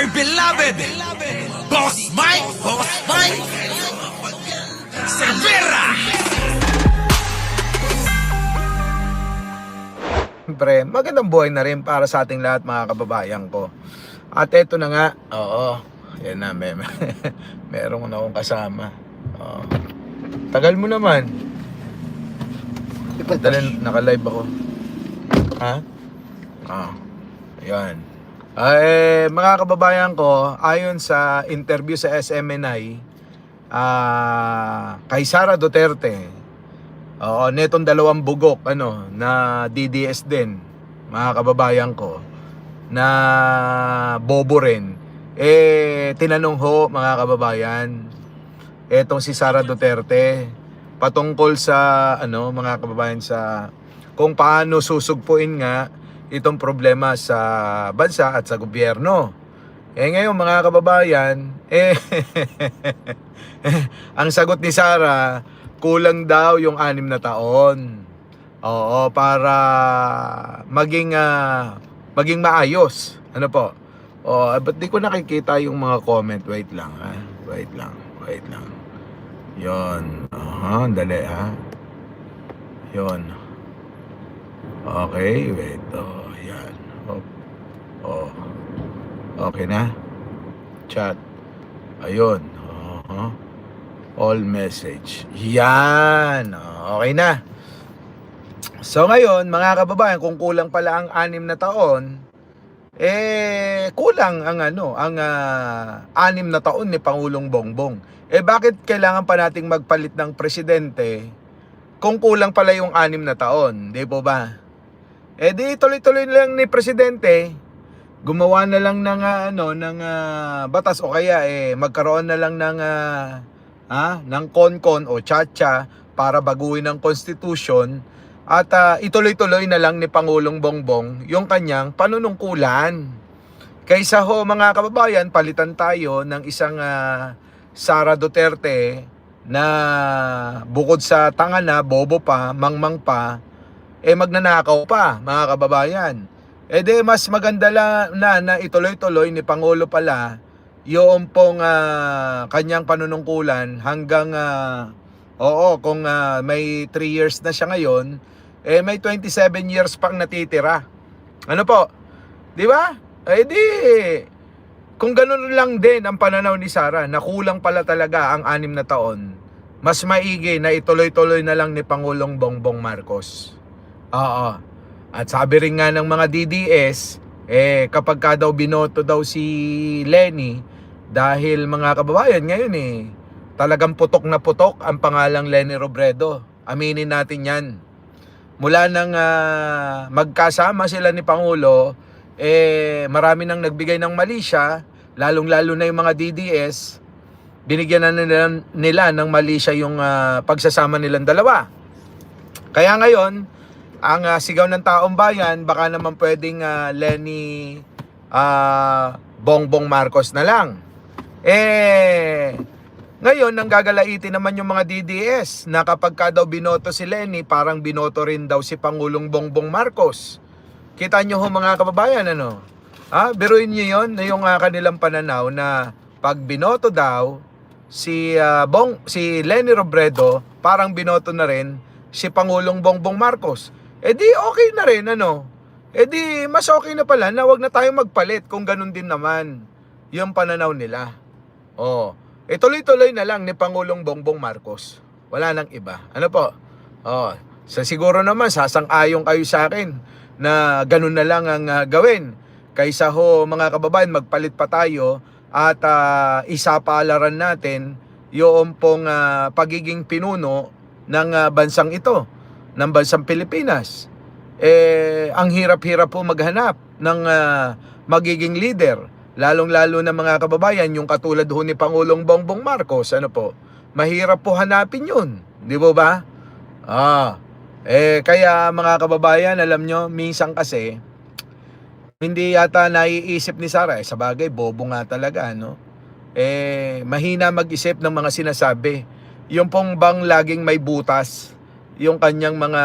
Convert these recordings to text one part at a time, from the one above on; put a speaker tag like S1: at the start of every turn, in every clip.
S1: dear beloved, Boss Mike, Cervera.
S2: Siyempre, magandang buhay na rin para sa ating lahat mga kababayan ko. At eto na nga, oo, yan na, meron na akong kasama. Oo. Tagal mo naman. Dahil naka-live ako. Ha? Ayan. Mga kababayan ko, ayon sa interview sa SMNI, kay Sara Duterte, netong dalawang bugok na DDS din, mga kababayan ko, na bobo rin. Tinanong ho mga kababayan, etong si Sara Duterte patungkol sa mga kababayan, sa kung paano susugpuin nga itong problema sa bansa at sa gobyerno. Ngayon mga kababayan, ang sagot ni Sara, kulang daw yung 6 na taon. Oo, para maging maayos. Ano po? Ba't di ko nakikita yung mga comment? Wait lang, ha? Wait lang. Yon. Dali, ha? Yon. Okay, wait. Yan. Okay na? Chat. Ayun. All message. Yan. Okay na. So ngayon, mga kababayan, kung kulang pala ang 6 na taon, kulang ang 6 na taon ni Pangulong Bongbong. Bakit kailangan pa nating magpalit ng presidente kung kulang pala yung 6 na taon? Di po ba? Di tuloy-tuloy lang ni presidente, gumawa na lang ng batas, o kaya magkaroon na lang ng konkon o tsa-tsa para baguhin ang constitution, at ituloy-tuloy na lang ni Pangulong Bongbong yung kanyang panunungkulan. Kaysa ho mga kababayan, palitan tayo ng isang Sara Duterte na bukod sa tanga na, bobo pa, mangmang pa, magnanakaw pa mga kababayan. Di mas maganda na ituloy-tuloy ni Pangulo pala yung pong kanyang panunungkulan hanggang kung may 3 years na siya ngayon, may 27 years pang natitira. Ano po? Di ba? Kung ganun lang din ang pananaw ni Sara, na kulang pala talaga ang 6 na taon, mas maigi na ituloy-tuloy na lang ni Pangulong Bongbong Marcos. At sabi rin nga ng mga DDS, kapag ka daw binoto daw si Leni, dahil mga kababayan ngayon talagang putok na putok ang pangalang Leni Robredo. Aminin natin yan. Mula nang magkasama sila ni Pangulo, marami nang nagbigay ng mali siya, lalong-lalo na yung mga DDS, binigyan na nila ng mali siya yung pagsasama nilang dalawa. Kaya ngayon, ang sigaw ng taong bayan, baka naman pwedeng Leni Bongbong Marcos na lang. Ngayon, nang gagalaitin naman yung mga DDS na kapag ka daw binoto si Leni, parang binoto rin daw si Pangulong Bongbong Marcos. Kita nyo ho mga kababayan, biruin nyo yun, na yung kanilang pananaw na pag binoto daw si Leni Robredo, parang binoto na rin si Pangulong Bongbong Marcos. Di okay na rin, di mas okay na pala na wag na tayong magpalit kung ganun din naman yung pananaw nila. Tuloy-tuloy na lang ni Pangulong Bongbong Marcos. Wala nang iba. Ano po? Siguro naman sasang-ayon kayo sa akin na ganun na lang ang gawin. Kaysa ho mga kababayan, magpalit pa tayo at isapalaran natin yung pong pagiging pinuno ng bansang ito, ng bansang Pilipinas. Ang hirap-hirap po maghanap ng magiging leader, lalong-lalo na mga kababayan, yung katulad ho ni Pangulong Bongbong Marcos, mahirap po hanapin yun, di ba? Kaya mga kababayan, alam nyo, minsan kasi hindi yata naiisip ni Sara, sa bagay, bobo nga talaga, mahina mag-isip ng mga sinasabi. Yung pong bang laging may butas yung kanyang mga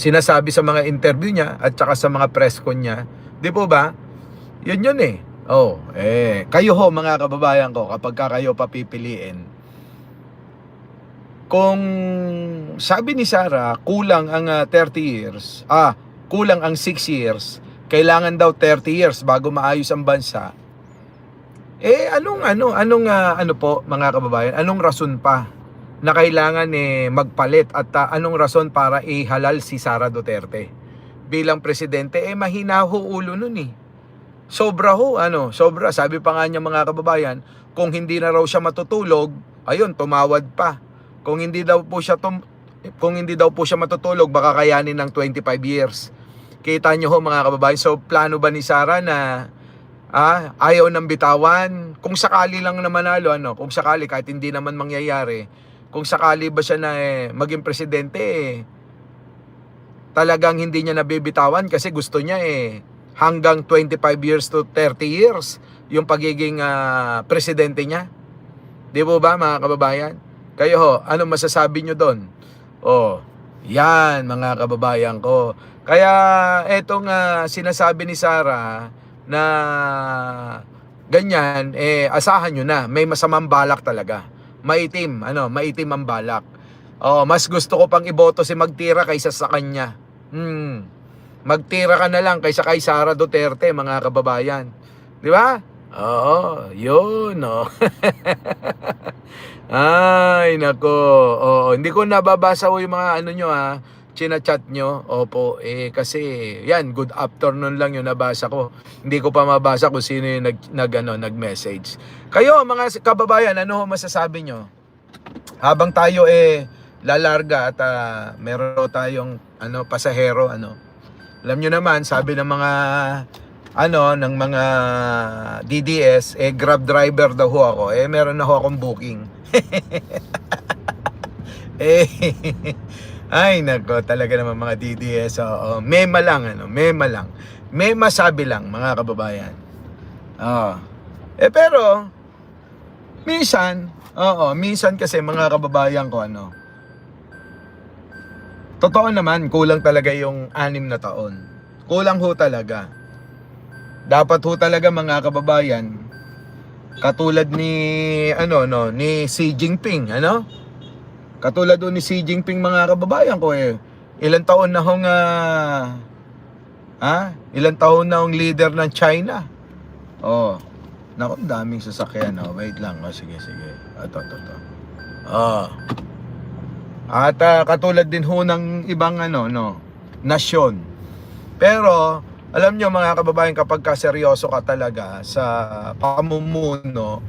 S2: sinasabi sa mga interview niya at saka sa mga press con niya. Di po ba? Yun eh. Kayo ho mga kababayan ko, kapag kayo papipiliin, kung sabi ni Sara, kulang ang 30 years, kulang ang 6 years, kailangan daw 30 years bago maayos ang bansa. Anong po mga kababayan, anong rason pa na kailangan magpalit at anong rason para ihalal si Sara Duterte bilang presidente? Mahina ho ulo nun eh. Sobra ho, sobra. Sabi pa nga niya mga kababayan, kung hindi na raw siya matutulog, ayun, tumawad pa. Kung hindi daw po siya matutulog, baka kayanin ng 25 years. Kita niyo ho mga kababayan. So plano ba ni Sara na ayaw ng bitawan? Kung sakali lang na manalo, kung sakali kahit hindi naman mangyayari, kung sakali ba siya na maging presidente, talagang hindi niya nabibitawan kasi gusto niya hanggang 25 years to 30 years yung pagiging presidente niya. Di po ba mga kababayan? Kayo ho, ano masasabi nyo doon? Yan mga kababayan ko. Kaya etong sinasabi ni Sara na ganyan, asahan nyo na, may masamang balak talaga. Maitim ang balak. Mas gusto ko pang iboto si Magtira kaysa sa kanya. Magtira ka na lang kaysa kay Sara Duterte mga kababayan. Di ba? Yun. Ay, nako. Hindi ko nababasa yung mga nyo chinachat nyo. Opo, kasi yan, good afternoon lang yung nabasa ko. Hindi ko pa mabasa kung sino yung nag-message. Kayo mga kababayan, ano masasabi nyo? Habang tayo lalarga at meron tayong pasahero, Alam nyo naman, sabi ng mga ng mga DDS, Grab driver daw ho ako. Meron na ho akong booking. Ay nako, talaga naman mga DDS. Mema lang, mema lang. Mema sabi lang, mga kababayan. Pero minsan kasi mga kababayan ko totoo naman, kulang talaga yung 6 na taon. Kulang ho talaga. Dapat ho talaga mga kababayan, katulad ni ni Xi Jinping, Katulad ho ni Xi Jinping mga kababayan ko ilang taon na hong ilang taon na hong leader ng China. Naku, daming sasakyan. Wait lang. Sige. Ito. At katulad din ho ng ibang nasyon. Pero alam nyo mga kababayan, kapag seryoso ka talaga sa pamumuno,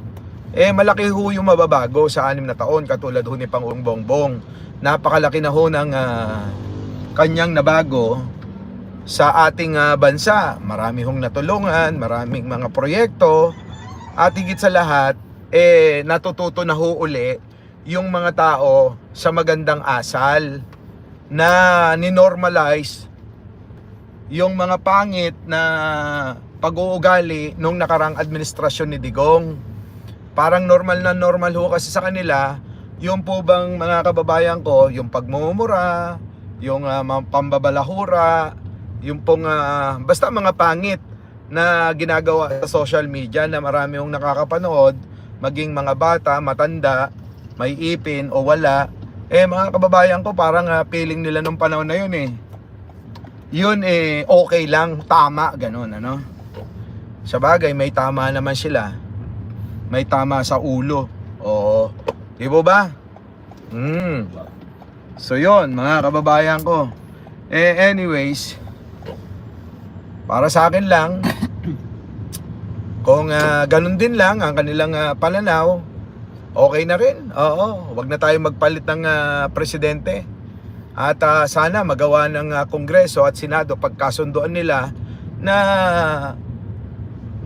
S2: malaki ho yung mababago sa 6 na taon. Katulad ho ni Pangulong Bongbong, napakalaki na ho ng kanyang nabago sa ating bansa. Marami hong natulungan, maraming mga proyekto, at higit sa lahat natututo na ho uli yung mga tao sa magandang asal na ninormalize yung mga pangit na pag-uugali nung nakarang administrasyon ni Digong. Parang normal ho kasi sa kanila yung po bang mga kababayan ko, yung pagmumura, yung pambabalahura, yung pong basta mga pangit na ginagawa sa social media na marami hong nakakapanood, maging mga bata, matanda, may ipin o wala. Mga kababayan ko, parang feeling nila nung panahon na yun yun okay lang, tama, ganun sa bagay, may tama naman sila, may tama sa ulo. Di ba? So yun mga kababayan ko, anyways, para sa akin lang, kung ganun din lang ang kanilang pananaw, okay na rin. Wag na tayo magpalit ng presidente. At sana magawa ng Kongreso at Senado, pagkasunduan nila na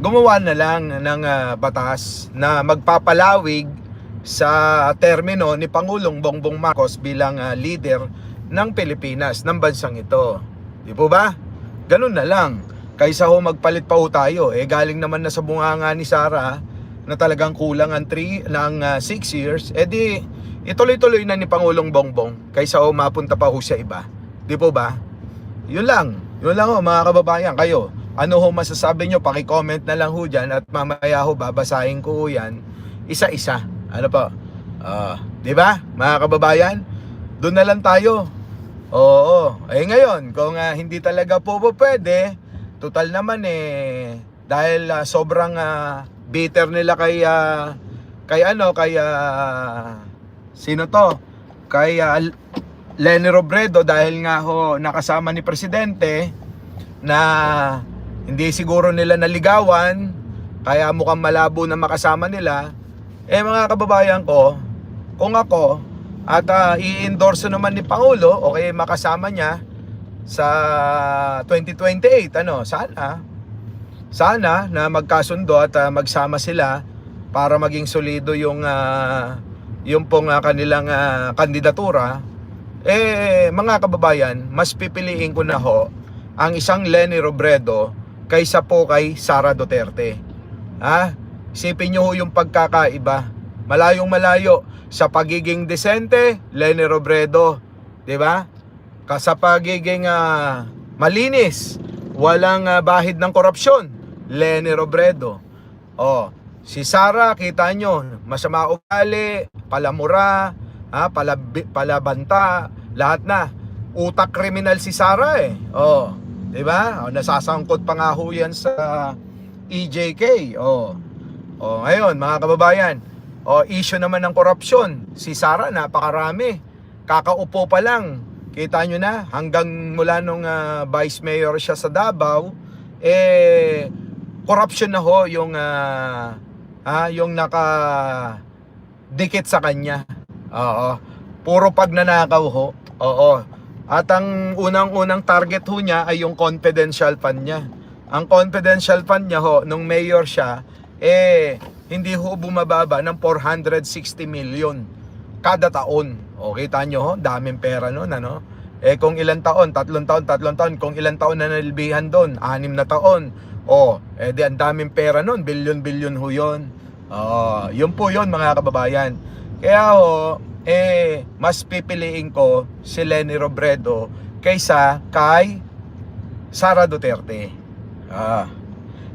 S2: gumawa na lang ng batas na magpapalawig sa termino ni Pangulong Bongbong Marcos bilang leader ng Pilipinas, ng bansang ito. Di po ba? Ganun na lang. Kaysa ho magpalit pa ho tayo. Galing naman na sa bunganga ni Sara na talagang kulang ang 6 years. Di ituloy-tuloy na ni Pangulong Bongbong kaysa ho mapunta pa ho sa iba. Di po ba? Yun lang ho mga kababayan. Kayo, ano ho masasabi nyo? Paki-comment na lang ho dyan at mamaya ho babasahin ko ho yan isa-isa. Ano po? Di ba mga kababayan? Doon na lang tayo. Oo. Ngayon, kung hindi talaga po pwede, total naman dahil sobrang bitter nila kay sino to? Kay Leni Robredo, dahil nga ho nakasama ni presidente na hindi siguro nila naligawan, kaya mukhang malabo na makasama nila. Mga kababayan ko, kung ako at i-endorse naman ni Pangulo o kaya makasama niya sa 2028, sana na magkasundo at magsama sila para maging solido yung pong kanilang kandidatura. Mga kababayan, mas pipiliin ko na ho ang isang Leni Robredo kaysa po kay Sara Duterte. Isipin nyo ho yung pagkakaiba. Malayong malayo sa pagiging desente, Leni Robredo, 'di ba? Sa pagiging malinis, walang bahid ng korupsyon, Leni Robredo. Si Sara, kita nyo, masama ugali, palamura, palabanta, lahat na. Utak kriminal si Sara di ba? Nasasangkot pa nga ho yan sa EJK. Ngayon, mga kababayan, issue naman ng korupsyon. Si Sara, napakarami. Kakaupo pa lang. Kita nyo na, hanggang mula nung vice mayor siya sa Davao, corruption na ho yung nakadikit sa kanya. Puro pagnanakaw ho. At ang unang-unang target ho niya ay yung confidential fund niya. Ang confidential fund niya ho, nung mayor siya, hindi ho bumababa ng 460 million kada taon. Kita nyo ho, daming pera nun, kung ilang taon, 3 taon, kung ilang taon na nalilbihan doon, 6 na taon. Di ang daming pera nun, bilyon-bilyon ho yun. Yun po yun mga kababayan. Kaya ho, mas pipiliin ko si Leni Robredo kaysa kay Sara Duterte.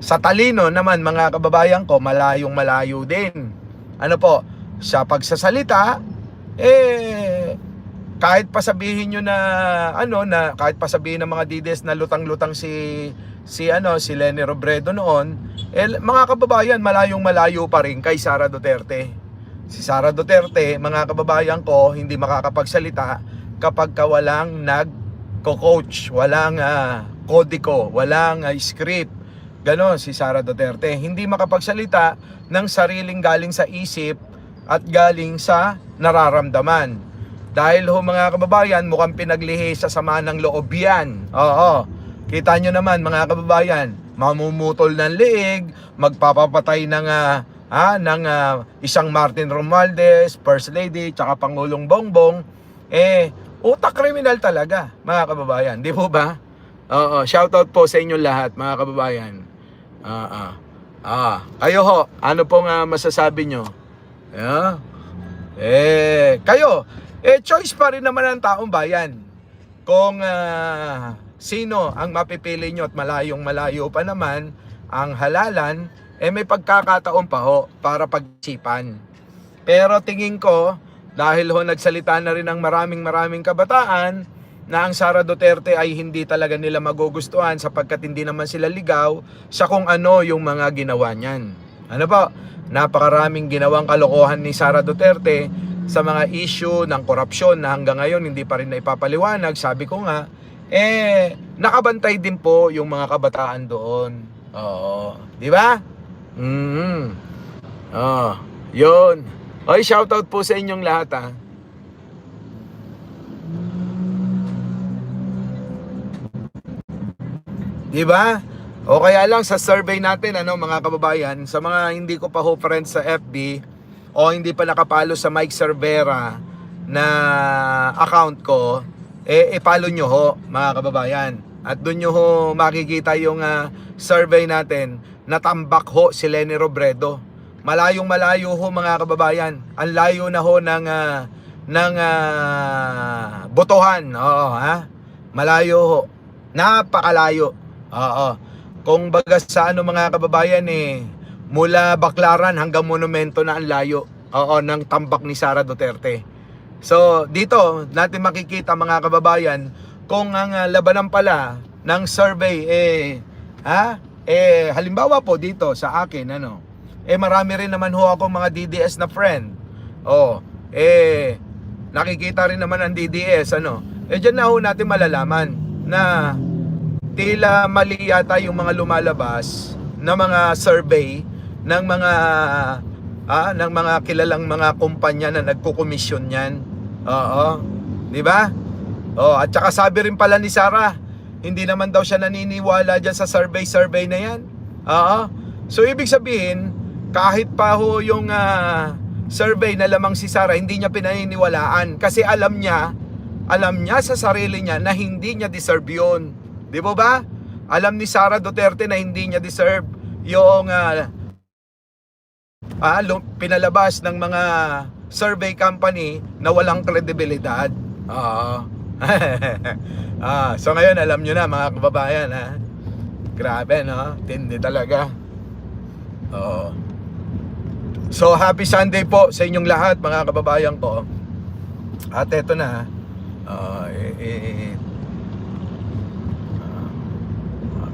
S2: Sa talino naman mga kababayan ko, malayong malayo din. Sa pagsasalita, kahit pa sabihin nyo na kahit pa sabihin ng mga DDS na lutang-lutang si Leni Robredo noon, mga kababayan, malayong malayo pa rin kay Sara Duterte. Si Sara Duterte, mga kababayan ko, hindi makakapagsalita kapag walang nag-coach, walang kodiko, walang script. Ganon si Sara Duterte. Hindi makapagsalita ng sariling galing sa isip at galing sa nararamdaman. Dahil ho mga kababayan, mukhang pinaglihi sa sama ng loob yan. Kita nyo naman mga kababayan, mamumutol ng liig, magpapapatay ng isang Martin Romualdez, First Lady, tsaka Pangulong Bongbong. Utak kriminal talaga mga kababayan, di po ba? Shoutout po sa inyo lahat mga kababayan. Kayo ho, ano pong masasabi nyo? Kayo, choice pa rin naman ng taong bayan. Kung sino ang mapipili nyo at malayong malayo pa naman ang halalan, may pagkakataon pa ho para pag-isipan. Pero tingin ko, dahil ho nagsalita na rin ang maraming kabataan na ang Sara Duterte ay hindi talaga nila magugustuhan sapagkat hindi naman sila ligaw sa kung ano yung mga ginawa niyan. Napakaraming ginawang kalokohan ni Sara Duterte sa mga issue ng korupsyon na hanggang ngayon hindi pa rin naipapaliwanag. Sabi ko nga, nakabantay din po yung mga kabataan doon. Di ba? Yun. Shoutout po sa inyong lahat Di ba? Kaya lang sa survey natin mga kababayan, sa mga hindi ko pa ho friends sa FB o hindi pa nakapalo sa Mike Cervera na account ko, i-follow nyo ho mga kababayan. At doon nyo ho makikita yung survey natin na tambak ho si Leni Robredo. Malayong malayo ho mga kababayan. Ang layo na ho ng botohan. Malayo ho. Napakalayo. Oo. Kung baga sa ano mga kababayan mula Baclaran hanggang Monumento na ang layo. Oo, ng tambak ni Sara Duterte. So, dito natin makikita mga kababayan kung ang labanan pala ng survey halimbawa po dito sa akin marami rin naman ho akong mga DDS na friend. Nakikita rin naman ang DDS diyan na ho natin malalaman na tila mali yata yung mga lumalabas na mga survey ng mga kilalang mga kumpanya na nagko-komisyon niyan. Oo. 'Di ba? At saka sabi rin pala ni Sara, hindi naman daw siya naniniwala diyan sa survey na 'yan. Oo. So ibig sabihin, kahit pa ho yung survey na lamang si Sara, hindi niya pinaniniwalaan kasi alam niya sa sarili niya na hindi niya deserve 'yon. 'Di ba? Alam ni Sara Duterte na hindi niya deserve yung pinalabas ng mga survey company na walang kredibilidad. So ngayon alam nyo na mga kababayan grabe tindi talaga. So happy Sunday po sa inyong lahat mga kababayan ko. At eto na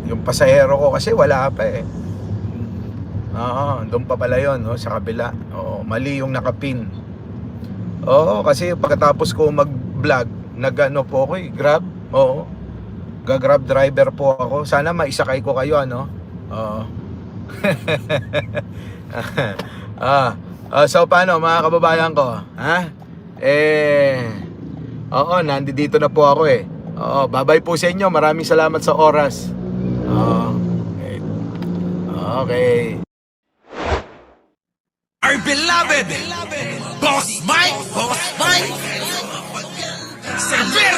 S2: yung pasahero ko kasi wala pa doon pa pala yun sa kabila. Mali yung nakapin. Kasi pagkatapos ko mag-vlog, po ako Grab. Ga-Grab driver po ako. Sana maisakay ko kayo so paano mga kababayan ko? Nandito na po ako bye-bye po sa inyo. Maraming salamat sa oras. Okay.
S1: Our beloved Boss Mike Cervera.